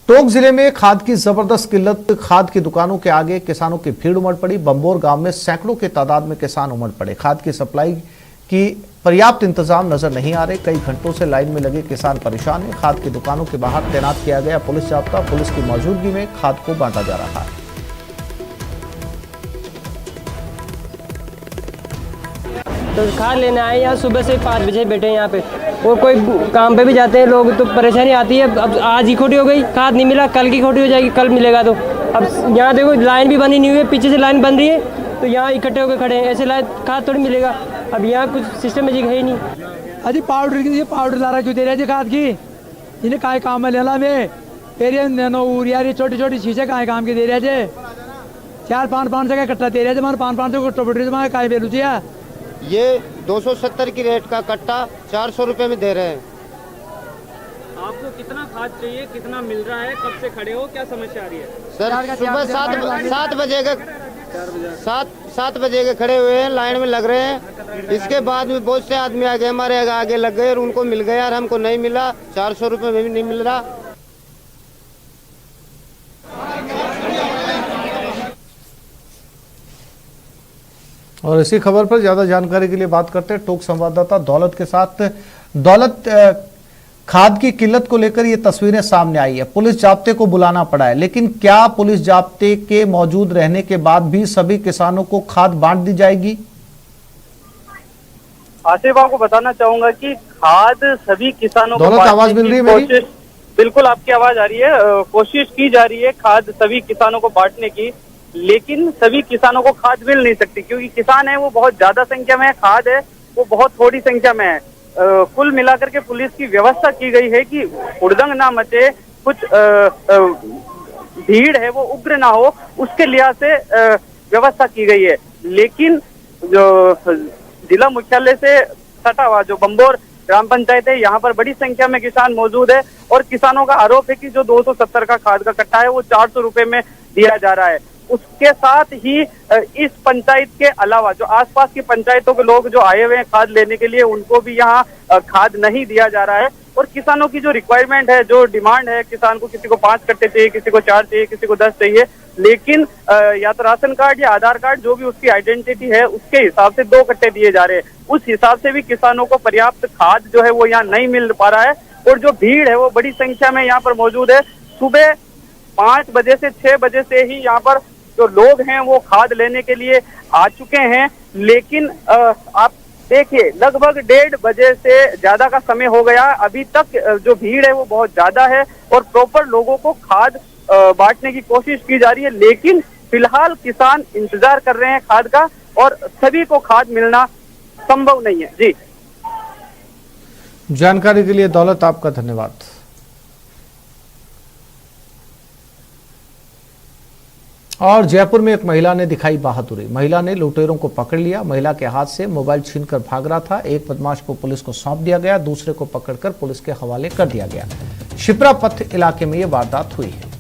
टोंक जिले में खाद की जबरदस्त किल्लत, खाद की दुकानों के आगे किसानों की भीड़ उमड़ पड़ी। बंबोर गांव में सैकड़ों की तादाद में किसान उमड़ पड़े। खाद की सप्लाई की पर्याप्त इंतजाम नजर नहीं आ रहे। कई घंटों से लाइन में लगे किसान परेशान हैं। खाद की दुकानों के बाहर तैनात किया गया पुलिस जाब्ता, पुलिस की मौजूदगी में खाद को बांटा जा रहा है। तो खाद लेने आए यहाँ सुबह से 5 बजे बैठे हैं यहाँ पे, और कोई काम पे भी जाते हैं लोग तो परेशानी आती है। अब आज ही खोटी हो गई, खाद नहीं मिला, कल की खोटी हो जाएगी, कल मिलेगा। तो अब यहाँ देखो लाइन भी बनी नहीं हुई है, पीछे से लाइन बन रही है, तो यहाँ इकट्ठे होकर खड़े हैं। ऐसे लाइन खाद थोड़ी मिलेगा। अब यहाँ कुछ सिस्टम है ही नहीं। अजी पाउडर ला रहा क्यों दे रहे थे खाद की? इन्हें काय काम में लेला में पेरियन नैनो यूरिया छोटी छोटी चीजें काय काम के दे रहे थे। 4-5 जगह कट्टा दे रहे थे, हमारे 500 कट्टा पड़ रही थी, काय बेलू चिया। ये 270 की रेट का कट्टा 400 रुपए में दे रहे हैं। आपको कितना खाद चाहिए, कितना मिल रहा है, कब से खड़े हो, क्या समस्या आ रही है? सर सुबह 7 बजे के खड़े हुए हैं, लाइन में लग रहे हैं। इसके बाद में बहुत से आदमी आगे हमारे आगे लग गए और उनको मिल गया और हमको नहीं मिला। 400 रुपए में भी नहीं मिल रहा। और इसी खबर पर ज्यादा जानकारी के लिए बात करते हैं टोंक संवाददाता दौलत के साथ। दौलत, खाद की किल्लत को लेकर ये तस्वीरें सामने आई है। पुलिस जाब्ते को बुलाना पड़ा है, लेकिन क्या पुलिस जाब्ते के मौजूद रहने के बाद भी सभी किसानों को खाद बांट दी जाएगी? आसिफ, आपको बताना चाहूंगा कि खाद सभी किसानों को दौलत, आवाज मिल रही है मेरी? बिल्कुल आपकी आवाज आ रही है। कोशिश की जा रही है खाद सभी किसानों को बांटने की, लेकिन सभी किसानों को खाद मिल नहीं सकती, क्योंकि किसान है वो बहुत ज्यादा संख्या में है, खाद है वो बहुत थोड़ी संख्या में है। कुल मिलाकर के पुलिस की व्यवस्था की गई है कि हुड़दंग ना मचे, कुछ भीड़ है वो उग्र ना हो, उसके लिहाज से व्यवस्था की गई है। लेकिन जो जिला मुख्यालय से सटा हुआ जो बंबोर ग्राम पंचायत है, यहाँ पर बड़ी संख्या में किसान मौजूद है और किसानों का आरोप है कि जो 270 का खाद का कट्टा है वो 400 रुपए में दिया जा रहा है। उसके साथ ही इस पंचायत के अलावा जो आसपास की पंचायतों के लोग जो आए हुए हैं खाद लेने के लिए, उनको भी यहाँ खाद नहीं दिया जा रहा है। और किसानों की जो रिक्वायरमेंट है, जो डिमांड है, किसान को किसी को 5 कट्टे चाहिए, किसी को 4 चाहिए, किसी को 10 चाहिए, लेकिन या तो राशन कार्ड या आधार कार्ड जो भी उसकी आइडेंटिटी है उसके हिसाब से 2 कट्टे दिए जा रहे हैं। उस हिसाब से भी किसानों को पर्याप्त खाद जो है वो यहाँ नहीं मिल पा रहा है। और जो भीड़ है वो बड़ी संख्या में यहाँ पर मौजूद है। सुबह 5 बजे से 6 बजे से ही यहाँ पर जो लोग हैं वो खाद लेने के लिए आ चुके हैं, लेकिन आप देखिए लगभग 1:30 बजे से ज्यादा का समय हो गया। अभी तक जो भीड़ है वो बहुत ज्यादा है और प्रॉपर लोगों को खाद बांटने की कोशिश की जा रही है, लेकिन फिलहाल किसान इंतजार कर रहे हैं खाद का और सभी को खाद मिलना संभव नहीं है। जी, जानकारी के लिए दौलत आपका धन्यवाद। और जयपुर में एक महिला ने दिखाई बहादुरी। महिला ने लुटेरों को पकड़ लिया। महिला के हाथ से मोबाइल छीनकर भाग रहा था। एक बदमाश को पुलिस को सौंप दिया गया, दूसरे को पकड़कर पुलिस के हवाले कर दिया गया। शिप्रा पथ इलाके में यह वारदात हुई है।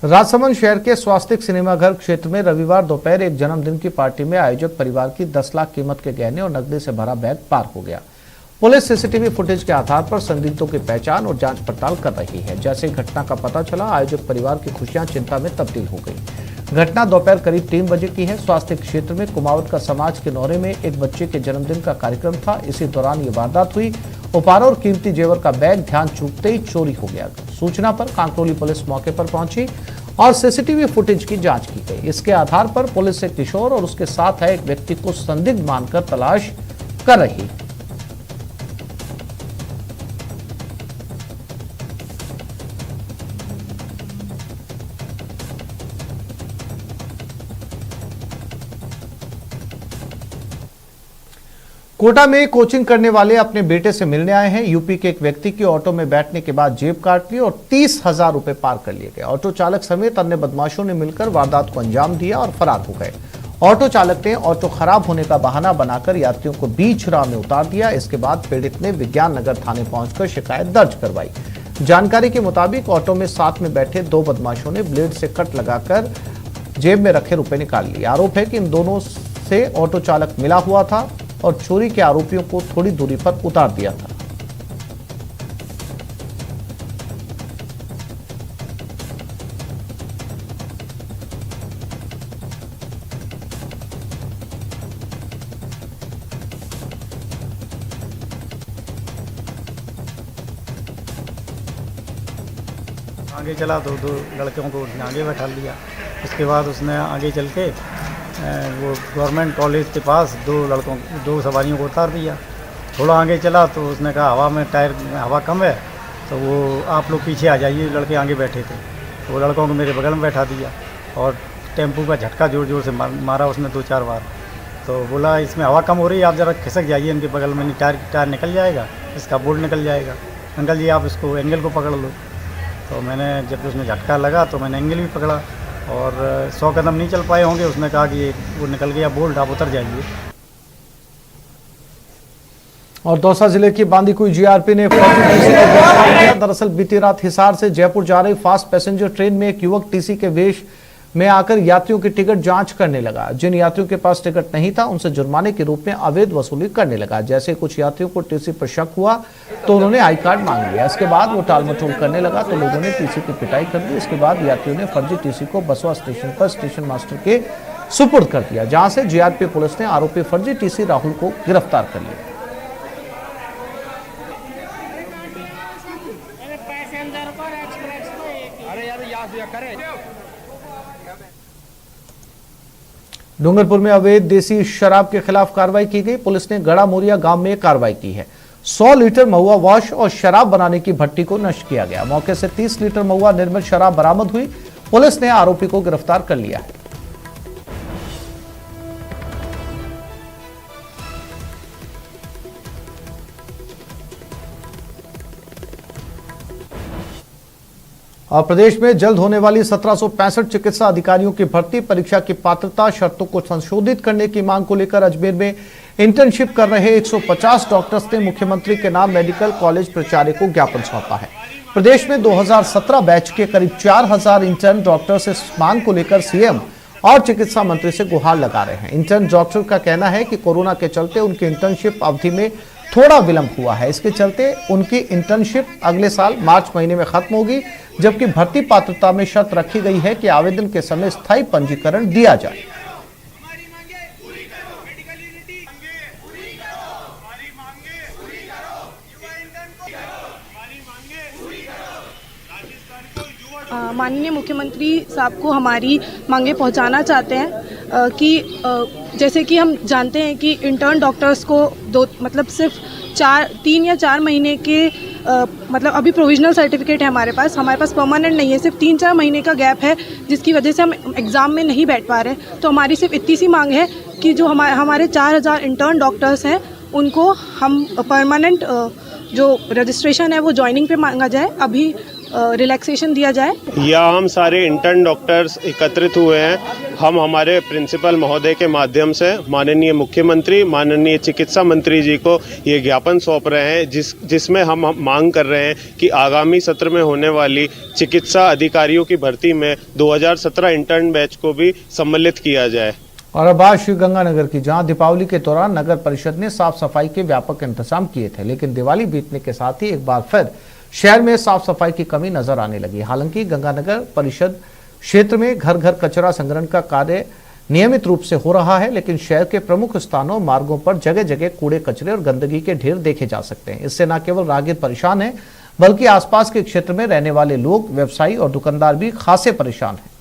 राजसमंद शहर के स्वास्तिक सिनेमाघर क्षेत्र में रविवार दोपहर एक जन्मदिन की पार्टी में आयोजक परिवार की 10 लाख कीमत के गहने और नकदी से भरा बैग पार हो गया। पुलिस सीसीटीवी फुटेज के आधार पर संदिग्धों की पहचान और जांच पड़ताल कर रही है। जैसे घटना का पता चला, आयोजक परिवार की खुशियां चिंता में तब्दील हो गई। घटना दोपहर करीब 3 बजे की है। स्वास्तिक क्षेत्र में कुमावत का समाज के नौरे में एक बच्चे के जन्मदिन का कार्यक्रम था। इसी दौरान ये वारदात हुई। उपहारों और कीमती जेवर का बैग ध्यान चूकते ही चोरी हो गया। सूचना पर कांकरोली पुलिस मौके पर पहुंची और सीसीटीवी फुटेज की जांच की गई। इसके आधार पर पुलिस एक किशोर और उसके साथ है एक व्यक्ति को संदिग्ध मानकर तलाश कर रही। कोटा में कोचिंग करने वाले अपने बेटे से मिलने आए हैं। यूपी के एक व्यक्ति की ऑटो में बैठने के बाद जेब काट ली और 30,000 रुपए पार कर लिए गए। ऑटो चालक समेत अन्य बदमाशों ने मिलकर वारदात को अंजाम दिया और फरार हो गए। ऑटो चालक ने ऑटो खराब होने का बहाना बनाकर यात्रियों को बीच राह में उतार दिया। इसके बाद पीड़ित ने विज्ञान नगर थाने पहुंचकर शिकायत दर्ज करवाई। जानकारी के मुताबिक ऑटो में साथ में बैठे 2 बदमाशों ने ब्लेड से कट लगाकर जेब में रखे रुपए निकाल लिए। आरोप है कि इन दोनों से ऑटो चालक मिला हुआ था और चोरी के आरोपियों को थोड़ी दूरी पर उतार दिया था। आगे चला तो 2 लड़कों को उसने आगे बैठा लिया। उसके बाद उसने आगे चल के वो गवर्नमेंट कॉलेज के पास 2 सवारियों को उतार दिया। थोड़ा आगे चला तो उसने कहा हवा में टायर में हवा कम है तो वो आप लोग पीछे आ जाइए। लड़के आगे बैठे थे तो वो लड़कों को मेरे बगल में बैठा दिया और टेम्पू का झटका जोर जोर से मारा उसने 2-4 बार। तो बोला इसमें हवा कम हो रही है, आप ज़रा खिसक जाइए इनके बगल में, टायर निकल जाएगा, इसका बोर्ड निकल जाएगा। अंकल जी आप इसको एंगल को पकड़ लो। तो मैंने जब उसमें झटका लगा तो मैंने एंगल भी पकड़ा और 100 कदम नहीं चल पाए होंगे। उसने कहा कि वो निकल गया बोल्ट, आप उतर जाइए। और दौसा जिले की बांदीकुई जीआरपी ने दरअसल बीती रात हिसार से जयपुर जा रही फास्ट पैसेंजर ट्रेन में एक युवक टीसी के वेश में आकर यात्रियों की टिकट जांच करने लगा। जिन यात्रियों के पास टिकट नहीं था उनसे जुर्माने के रूप में अवैध वसूली करने लगा। जैसे कुछ यात्रियों को टीसी पर शक हुआ तो उन्होंने आई कार्ड मांग लिया। इसके बाद वो टाल मटोल करने लगा तो लोगों ने टीसी की पिटाई कर दी। इसके बाद यात्रियों ने फर्जी टीसी को बसवा स्टेशन पर स्टेशन मास्टर के सुपुर्द कर दिया, जहां से जीआरपी पुलिस ने आरोपी फर्जी टीसी राहुल को गिरफ्तार कर लिया। डूंगरपुर में अवैध देसी शराब के खिलाफ कार्रवाई की गई। पुलिस ने गड़ा मोरिया गांव में कार्रवाई की है। 100 लीटर महुआ वॉश और शराब बनाने की भट्टी को नष्ट किया गया। मौके से 30 लीटर महुआ निर्मित शराब बरामद हुई। पुलिस ने आरोपी को गिरफ्तार कर लिया है। और प्रदेश में जल्द होने वाली 1765 चिकित्सा अधिकारियों की भर्ती परीक्षा की पात्रता शर्तों को संशोधित करने की मांग को लेकर अजमेर में इंटर्नशिप कर रहे 150 डॉक्टर्स ने मुख्यमंत्री के नाम मेडिकल कॉलेज प्राचार्य को ज्ञापन सौंपा है। प्रदेश में 2017 बैच के करीब 4000 इंटर्न डॉक्टर्स इस मांग को लेकर सीएम और चिकित्सा मंत्री से गुहार लगा रहे हैं। इंटर्न डॉक्टर का कहना है कि कोरोना के चलते उनकी इंटर्नशिप अवधि में थोड़ा विलंब हुआ है। इसके चलते उनकी इंटर्नशिप अगले साल मार्च महीने में खत्म होगी, जबकि भर्ती पात्रता में शर्त रखी गई है कि आवेदन के समय स्थायी पंजीकरण दिया जाए। माननीय मुख्यमंत्री साहब को हमारी मांगे पहुंचाना चाहते हैं कि जैसे कि हम जानते हैं कि इंटर्न डॉक्टर्स को सिर्फ 3 या 4 महीने के मतलब अभी प्रोविजनल सर्टिफिकेट है हमारे पास परमानेंट नहीं है। सिर्फ 3-4 महीने का गैप है जिसकी वजह से हम एग्ज़ाम में नहीं बैठ पा रहे। तो हमारी सिर्फ इतनी सी मांग है कि जो हमारे 4000 इंटर्न डॉक्टर्स हैं उनको हम परमानेंट जो रजिस्ट्रेशन है वो ज्वाइनिंग पे मांगा जाए, अभी रिलैक्सेशन दिया जाए। या हम सारे इंटर्न डॉक्टर्स एकत्रित हुए हैं। हम हमारे प्रिंसिपल महोदय के माध्यम से माननीय मुख्यमंत्री, माननीय चिकित्सा मंत्री जी को ये ज्ञापन सौंप रहे हैं जिसमें हम मांग कर रहे हैं कि आगामी सत्र में होने वाली चिकित्सा अधिकारियों की भर्ती में 2017 इंटर्न बैच को भी सम्मिलित किया जाए। और अब बात श्रीगंगानगर की, जहां दीपावली के दौरान नगर परिषद ने साफ सफाई के व्यापक इंतजाम किए थे, लेकिन दिवाली बीतने के साथ ही एक बार फिर शहर में साफ सफाई की कमी नजर आने लगी। हालांकि गंगानगर परिषद क्षेत्र में घर घर कचरा संग्रहण का कार्य नियमित रूप से हो रहा है, लेकिन शहर के प्रमुख स्थानों मार्गों पर जगह जगह कूड़े कचरे और गंदगी के ढेर देखे जा सकते हैं। इससे न केवल राहगीर परेशान हैं, बल्कि आसपास के क्षेत्र में रहने वाले लोग, व्यवसायी और दुकानदार भी खासे परेशान हैं।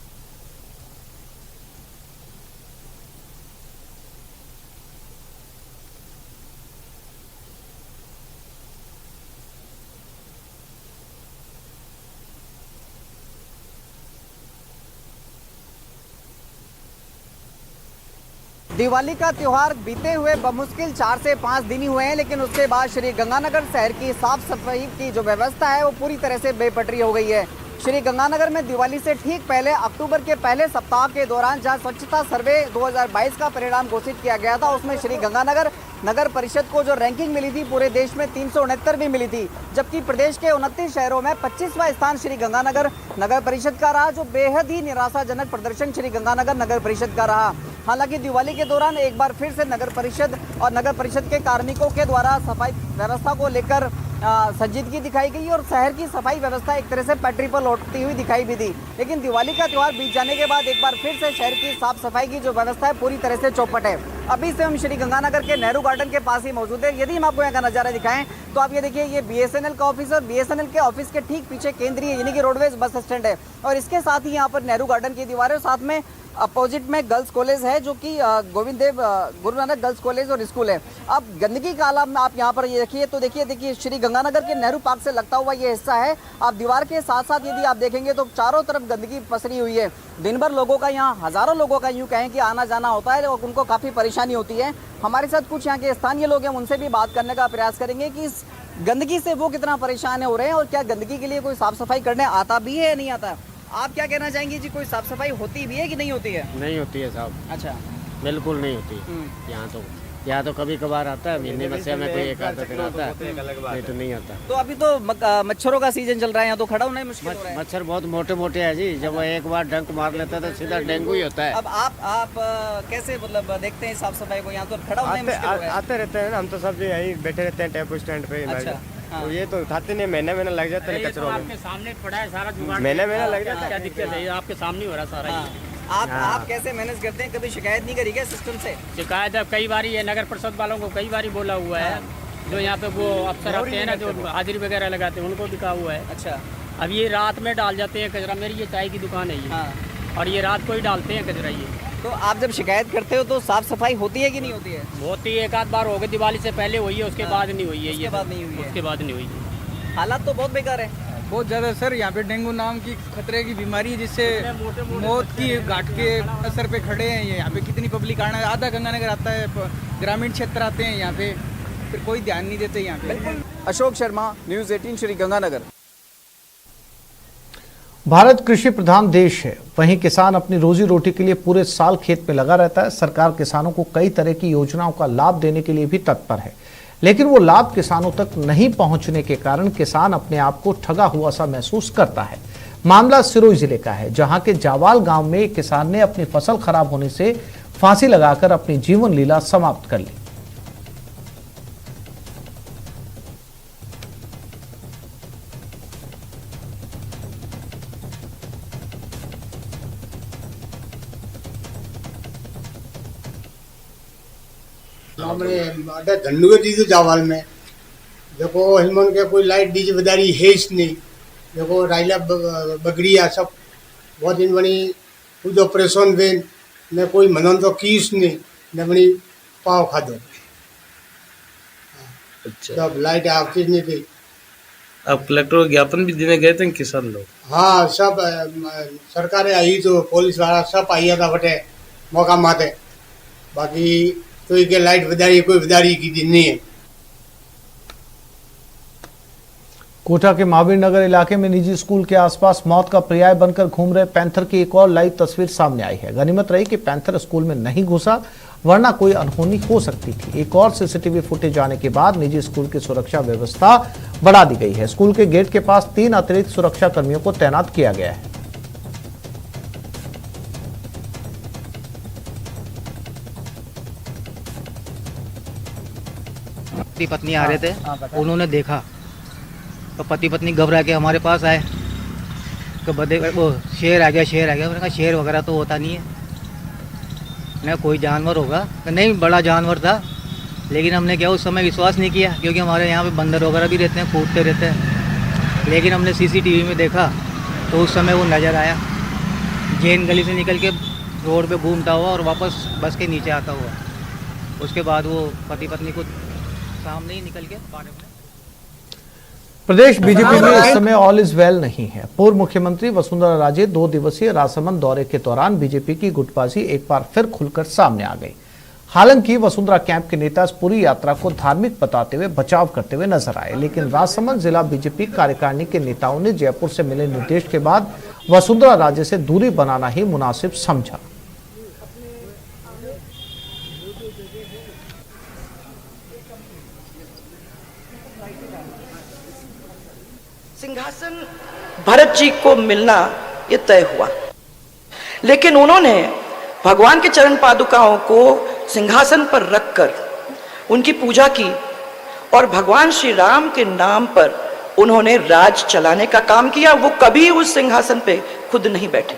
दिवाली का त्योहार बीते हुए बमुश्किल 4 से 5 दिन ही हुए हैं, लेकिन उसके बाद श्री गंगानगर शहर की साफ सफाई की जो व्यवस्था है वो पूरी तरह से बेपटरी हो गई है। श्री गंगानगर में दिवाली से ठीक पहले अक्टूबर के पहले सप्ताह के दौरान जहां स्वच्छता सर्वे 2022 का परिणाम घोषित किया गया था, उसमें श्री गंगानगर नगर परिषद को जो रैंकिंग मिली थी पूरे देश में 369वीं मिली थी, जबकि प्रदेश के 29 शहरों में 25वां स्थान श्री गंगानगर नगर परिषद का रहा, जो बेहद ही निराशाजनक प्रदर्शन श्री गंगानगर नगर परिषद का रहा। हालांकि दिवाली के दौरान एक बार फिर से नगर परिषद और नगर परिषद के कार्मिकों के द्वारा सफाई व्यवस्था को लेकर संजीदगी दिखाई गई और शहर की सफाई व्यवस्था एक तरह से पटरी पर लौटती हुई दिखाई भी दी। लेकिन दिवाली का त्यौहार बीत जाने के बाद एक बार फिर से शहर की साफ सफाई की जो व्यवस्था है पूरी तरह से चौपट है। अभी से हम श्री गंगानगर के नेहरू गार्डन के पास ही मौजूद है। यदि हम आपको यहाँ का नजारा दिखाएं तो आप ये देखिए, ये BSNL का ऑफिस और BSNL के ऑफिस के ठीक पीछे केंद्रीय यानी कि रोडवेज बस स्टैंड है और इसके साथ ही यहाँ पर नेहरू गार्डन की दीवार है और साथ में अपोजिट में गर्ल्स कॉलेज है, जो कि गोविंद देव गुरु नानक गर्ल्स कॉलेज और स्कूल है। अब गंदगी का आलम आप यहाँ पर ये देखिए तो देखिए श्री गंगानगर के नेहरू पार्क से लगता हुआ ये हिस्सा है। आप दीवार के साथ साथ यदि आप देखेंगे तो चारों तरफ गंदगी पसरी हुई है। दिन भर लोगों का यहाँ हजारों लोगों का यूँ कहें कि आना जाना होता है और उनको काफ़ी परेशानी होती है। हमारे साथ कुछ यहाँ के स्थानीय लोग हैं, उनसे भी बात करने का प्रयास करेंगे कि इस गंदगी से वो कितना परेशान हो रहे हैं और क्या गंदगी के लिए कोई साफ सफाई करने आता भी है या नहीं आता। आप क्या कहना चाहेंगे जी, कोई साफ सफाई होती भी है कि नहीं होती है? नहीं होती है साहब। अच्छा, बिल्कुल नहीं होती। यहाँ तो कभी कभार आता है, महीने में से में कोई एक आधा दिन आता है, नहीं तो नहीं आता। तो अभी तो मच्छरों का सीजन चल रहा है, यहाँ तो खड़ा होना ही मुश्किल हो रहा है। मच्छर बहुत मोटे मोटे है जी, जब वो एक बार डंक मार लेता है तो सीधा डेंगू ही होता है। अब आप कैसे मतलब देखते हैं साफ सफाई को? यहाँ तो खड़ा होना ही मुश्किल हो रहा है। आते रहते हैं हम तो सब यहीं बैठे रहते हैं टेम्पो स्टैंड पे। अच्छा, तो ये तो उठाते नहीं, महीना लग जाता है कचरों में। आपके सामने पड़ा है सारा जुगाड़, महीना लग जाता है। क्या दिक्कत है? आपके सामने हो रहा सारा। आप कैसे मैनेज करते हैं? कभी शिकायत नहीं करी क्या सिस्टम से? शिकायत है कई बार, ये नगर परिषद वालों को कई बार बोला हुआ है, जो यहाँ पे वो अफसर आते हैं ना, जो हाजिरी वगैरह लगाते हैं, उनको भी कहा हुआ है। अच्छा, अब ये रात में डाल जाते हैं कचरा। मेरी ये चाय की दुकान है ये, और ये रात को ही डालते हैं कचरा ये। तो आप जब शिकायत करते हो तो साफ सफाई होती है कि नहीं होती है? होती है, एक आध बार हो गई, दिवाली से पहले हुई है, उसके बाद नहीं हुई है। उसके बाद नहीं हुई है। उसके बाद नहीं हुई है। हालात तो बहुत बेकार है। बहुत ज़्यादा सर। यहाँ पे डेंगू नाम की खतरे की बीमारी है, जिससे मौत की घाट के असर पे खड़े हैं। ये यहाँ पे कितनी पब्लिक आना, आधा गंगानगर आता है, ग्रामीण क्षेत्र आते हैं यहाँ पे, फिर कोई ध्यान नहीं देते यहाँ पे। अशोक शर्मा, न्यूज़ 18 श्री गंगानगर। भारत कृषि प्रधान देश है, वहीं किसान अपनी रोजी रोटी के लिए पूरे साल खेत में लगा रहता है। सरकार किसानों को कई तरह की योजनाओं का लाभ देने के लिए भी तत्पर है, लेकिन वो लाभ किसानों तक नहीं पहुंचने के कारण किसान अपने आप को ठगा हुआ सा महसूस करता है। मामला सिरोही जिले का है, जहां के जावाल गांव में एक किसान ने अपनी फसल खराब होने से फांसी लगाकर अपनी जीवन लीला समाप्त कर ली। धंडू के जावाल में देखो हिलमन के कोई लाइट डीजे बदारी है इसने देखो राइला बगड़िया सब बहुत दिन बनी कुछ ऑपरेशन वे न कोई मनन तो कीस ने न बनी पाव खा दो। अच्छा, जब लाइट आपकी नहीं थी। अब कलेक्टर को ज्ञापन भी देने गए थे किसान लोग? हाँ, सब सरकार आई तो पुलिस वाला सब आइया था बटे मौका माते, बाकी तो के लाइट बदारी कोई बदारी की दिन नहीं है। कोटा के महावीर नगर इलाके में निजी स्कूल के आसपास मौत का पर्याय बनकर घूम रहे पैंथर की एक और लाइव तस्वीर सामने आई है। गनीमत रही कि पैंथर स्कूल में नहीं घुसा, वरना कोई अनहोनी हो सकती थी। एक और सीसीटीवी फुटेज आने के बाद निजी स्कूल की सुरक्षा व्यवस्था बढ़ा दी गई है। स्कूल के गेट के पास 3 अतिरिक्त सुरक्षा कर्मियों को तैनात किया गया है। पति पत्नी आ रहे थे, उन्होंने देखा तो पति पत्नी घबरा के हमारे पास आए तो वो शेर आ गया। मैंने कहा शेर वगैरह तो होता नहीं है, नहीं कोई जानवर होगा। नहीं, बड़ा जानवर था, लेकिन हमने क्या उस समय विश्वास नहीं किया, क्योंकि हमारे यहाँ पे बंदर वगैरह भी रहते हैं, कूदते रहते हैं। लेकिन हमने सीसीटीवी में देखा तो उस समय वो नज़र आया, जैन गली से निकल के रोड पे घूमता हुआ और वापस बस के नीचे आता हुआ। उसके बाद वो पति पत्नी को सामने ही निकल के पानी में। प्रदेश बीजेपी में इस समय ऑल इज वेल नहीं है। पूर्व मुख्यमंत्री वसुंधरा राजे 2 दिवसीय राजसमंद दौरे के दौरान बीजेपी की गुटबाजी एक बार फिर खुलकर सामने आ गई। हालांकि वसुंधरा कैंप के नेता इस पूरी यात्रा को धार्मिक बताते हुए बचाव करते हुए नजर आए, लेकिन राजसमंद जिला बीजेपी कार्यकारिणी के नेताओं ने जयपुर से मिले निर्देश के बाद वसुंधरा राजे से दूरी बनाना ही मुनासिब समझा। सिंहासन भरत जी को मिलना ये तय हुआ, लेकिन उन्होंने भगवान के चरण पादुकाओं को सिंहासन पर रखकर उनकी पूजा की और भगवान श्री राम के नाम पर उन्होंने राज चलाने का काम किया। वो कभी उस सिंहासन पे खुद नहीं बैठे।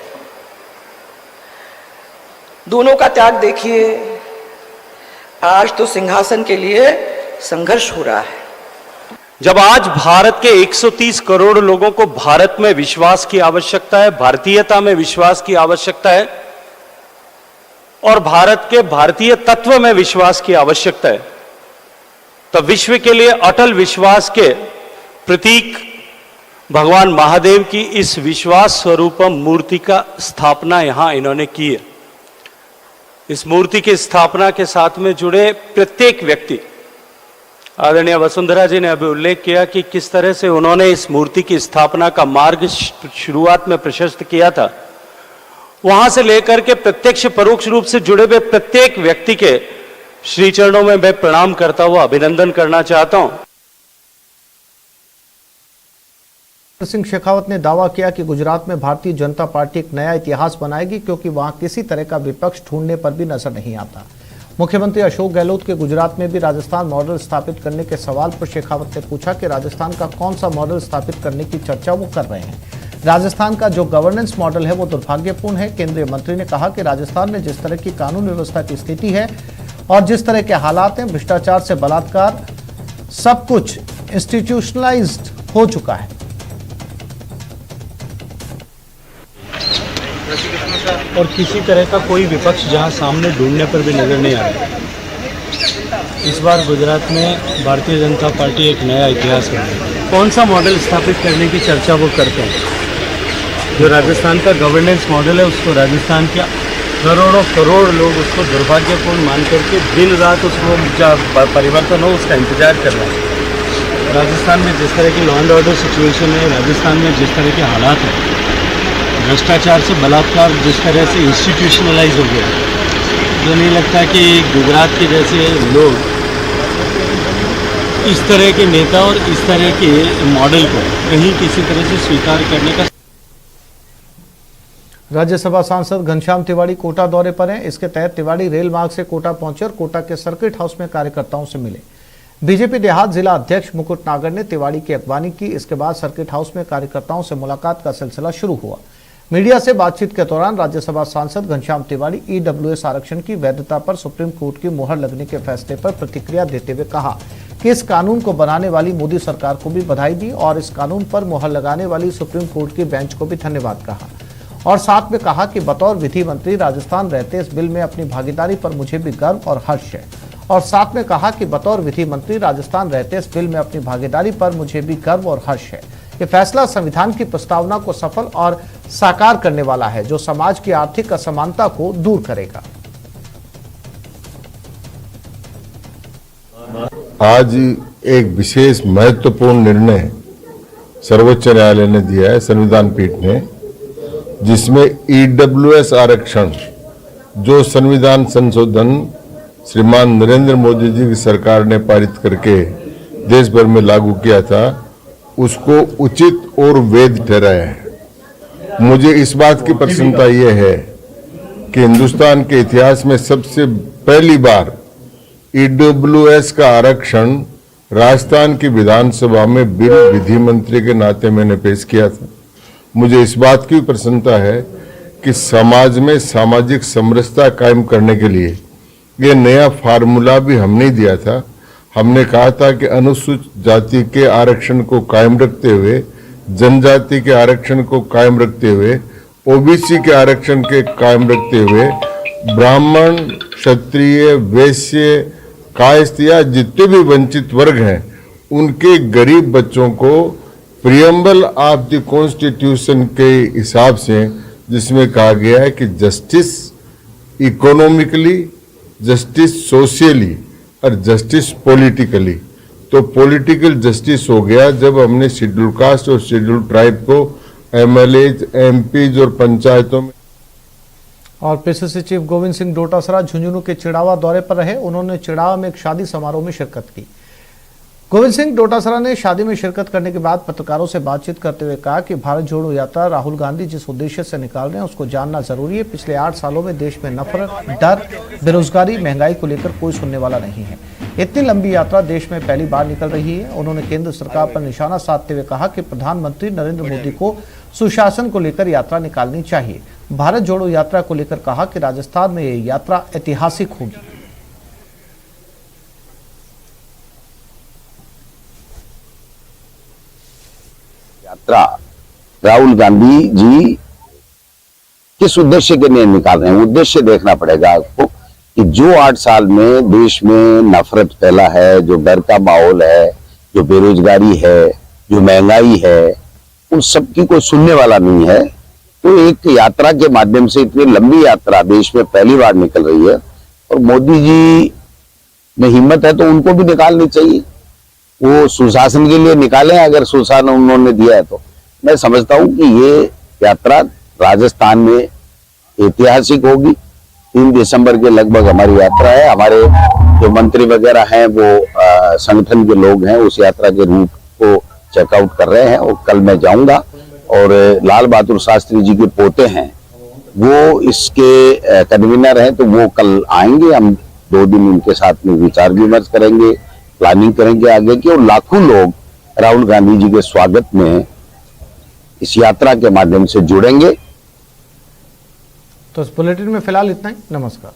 दोनों का त्याग देखिए, आज तो सिंहासन के लिए संघर्ष हो रहा है। जब आज भारत के 130 करोड़ लोगों को भारत में विश्वास की आवश्यकता है, भारतीयता में विश्वास की आवश्यकता है और भारत के भारतीय तत्व में विश्वास की आवश्यकता है, तब विश्व के लिए अटल विश्वास के प्रतीक भगवान महादेव की इस विश्वास स्वरूप मूर्ति का स्थापना यहां इन्होंने की है। इस मूर्ति की स्थापना के साथ में जुड़े प्रत्येक व्यक्ति, आदरणीय वसुंधरा जी ने अभी उल्लेख किया कि किस तरह से उन्होंने इस मूर्ति की स्थापना का मार्ग शुरुआत में प्रशस्त किया था, वहां से लेकर के प्रत्यक्ष परोक्ष रूप से जुड़े हुए प्रत्येक व्यक्ति के श्री चरणों में मैं प्रणाम करता हुआ अभिनंदन करना चाहता हूं। सिंह शेखावत ने दावा किया कि गुजरात में भारतीय जनता पार्टी एक नया इतिहास बनाएगी, क्योंकि वहां किसी तरह का विपक्ष ढूंढने पर भी नजर नहीं आता। मुख्यमंत्री अशोक गहलोत के गुजरात में भी राजस्थान मॉडल स्थापित करने के सवाल पर शेखावत ने पूछा कि राजस्थान का कौन सा मॉडल स्थापित करने की चर्चा वो कर रहे हैं। राजस्थान का जो गवर्नेंस मॉडल है वो दुर्भाग्यपूर्ण है। केंद्रीय मंत्री ने कहा कि राजस्थान में जिस तरह की कानून व्यवस्था की स्थिति है और जिस तरह के हालात हैं, भ्रष्टाचार से बलात्कार, सब कुछ इंस्टीट्यूशनलाइज्ड हो चुका है। और किसी तरह का कोई विपक्ष जहां सामने ढूंढने पर भी नजर नहीं आ रहा। इस बार गुजरात में भारतीय जनता पार्टी एक नया इतिहास बनाएगी। कौन सा मॉडल स्थापित करने की चर्चा वो करते हैं? जो राजस्थान का गवर्नेंस मॉडल है, उसको राजस्थान के करोड़ों करोड़ लोग उसको दुर्भाग्यपूर्ण मान करके दिन रात उसको परिवर्तन हो उसका इंतजार कर रहे हैं। राजस्थान में जिस तरह की लॉ एंड ऑर्डर सिचुएशन है, राजस्थान में जिस तरह के हालात हैं, भ्रष्टाचार से बलात्कार जिस तरह से इंस्टीट्यूशनलाइज हो गया, मुझे नहीं लगता कि गुजरात के जैसे लोग इस तरह के नेता और इस तरह के मॉडल को कहीं किसी तरह से स्वीकार करने का। राज्यसभा सांसद घनश्याम तिवाड़ी कोटा दौरे पर हैं। इसके तहत तिवाड़ी रेल मार्ग से कोटा पहुंचे और कोटा के सर्किट हाउस में कार्यकर्ताओं से मिले। बीजेपी देहात जिला अध्यक्ष मुकुट नागर ने तिवाड़ी की अगवानी की। इसके बाद सर्किट हाउस में कार्यकर्ताओं से मुलाकात का सिलसिला शुरू हुआ। मीडिया से बातचीत के दौरान राज्यसभा सांसद घनश्याम तिवाड़ी ईडब्ल्यूएस आरक्षण की वैधता पर सुप्रीम कोर्ट की मुहर लगने के फैसले पर प्रतिक्रिया देते हुए कहा कि इस कानून को बनाने वाली मोदी सरकार को भी बधाई दी और इस कानून पर मुहर लगाने वाली सुप्रीम कोर्ट की बेंच को भी धन्यवाद कहा और साथ में कहा कि बतौर विधि मंत्री राजस्थान रहते इस बिल में अपनी भागीदारी पर मुझे भी गर्व और हर्ष है। और साथ में कहा कि बतौर विधि मंत्री राजस्थान रहते इस बिल में अपनी भागीदारी पर मुझे भी गर्व और हर्ष है। ये फैसला संविधान की प्रस्तावना को सफल और साकार करने वाला है, जो समाज की आर्थिक असमानता को दूर करेगा। आज एक विशेष महत्वपूर्ण निर्णय सर्वोच्च न्यायालय ने दिया है, संविधान पीठ ने, जिसमें ईडब्ल्यूएस आरक्षण जो संविधान संशोधन श्रीमान नरेंद्र मोदी जी की सरकार ने पारित करके देश भर में लागू किया था, उसको उचित और वैध ठहराया है। मुझे इस बात की प्रसन्नता यह है कि हिंदुस्तान के इतिहास में सबसे पहली बार ईडब्ल्यूएस का आरक्षण राजस्थान की विधानसभा में बिल विधि मंत्री के नाते मैंने पेश किया था। मुझे इस बात की प्रसन्नता है कि समाज में सामाजिक समरसता कायम करने के लिए यह नया फार्मूला भी हमने दिया था। हमने कहा था कि अनुसूचित जाति के आरक्षण को कायम रखते हुए, जनजाति के आरक्षण को कायम रखते हुए, ओबीसी के आरक्षण के कायम रखते हुए, ब्राह्मण, क्षत्रिय, वैश्य, कायस्थ या जितने भी वंचित वर्ग हैं, उनके गरीब बच्चों को प्रियम्बल ऑफ द कॉन्स्टिट्यूशन के हिसाब से, जिसमें कहा गया है कि जस्टिस, इकोनॉमिकली जस्टिस सोशली और जस्टिस पॉलिटिकली। तो पॉलिटिकल जस्टिस हो गया जब हमने शेड्यूल कास्ट और शेड्यूल ट्राइब को एमएलएज, एमपीज और पंचायतों में। और पीसीसी चीफ गोविंद सिंह डोटासरा झुंझुनू के चिड़ावा दौरे पर रहे। उन्होंने चिड़ावा में एक शादी समारोह में शिरकत की। गोविंद सिंह डोटासरा ने शादी में शिरकत करने के बाद पत्रकारों से बातचीत करते हुए कहा कि भारत जोड़ो यात्रा राहुल गांधी जिस उद्देश्य से निकाल रहे हैं उसको जानना जरूरी है। पिछले 8 सालों में देश में नफरत, डर, बेरोजगारी, महंगाई को लेकर कोई सुनने वाला नहीं है। इतनी लंबी यात्रा देश में पहली बार निकल रही है। उन्होंने केंद्र सरकार पर निशाना साधते हुए कहा कि प्रधानमंत्री नरेंद्र मोदी को सुशासन को लेकर यात्रा निकालनी चाहिए। भारत जोड़ो यात्रा को लेकर कहा कि राजस्थान में ये यात्रा ऐतिहासिक होगी। यात्रा राहुल गांधी जी किस उद्देश्य के लिए निकाल रहे हैं, उद्देश्य देखना पड़ेगा आपको कि जो 8 साल में देश में नफरत फैला है, जो डर का माहौल है, जो बेरोजगारी है, जो महंगाई है, उन सब की कोई सुनने वाला नहीं है। तो एक यात्रा के माध्यम से इतनी लंबी यात्रा देश में पहली बार निकल रही है और मोदी जी में हिम्मत है तो उनको भी निकालनी चाहिए। वो सुशासन के लिए निकाले, अगर सुशासन उन्होंने दिया है तो मैं समझता हूं कि ये यात्रा राजस्थान में ऐतिहासिक होगी। 3 दिसंबर के लगभग हमारी यात्रा है। हमारे जो मंत्री वगैरह हैं वो संगठन के लोग हैं, उस यात्रा के रूट को चेकआउट कर रहे हैं और कल मैं जाऊंगा। और लाल बहादुर शास्त्री जी के पोते हैं, वो इसके कन्वीनर हैं, तो वो कल आएंगे। हम 2 दिन उनके साथ में विचार विमर्श करेंगे, प्लानिंग करेंगे आगे की। और लाखों लोग राहुल गांधी जी के स्वागत में इस यात्रा के माध्यम से जुड़ेंगे। तो इस बुलेटिन में फिलहाल इतना ही। नमस्कार।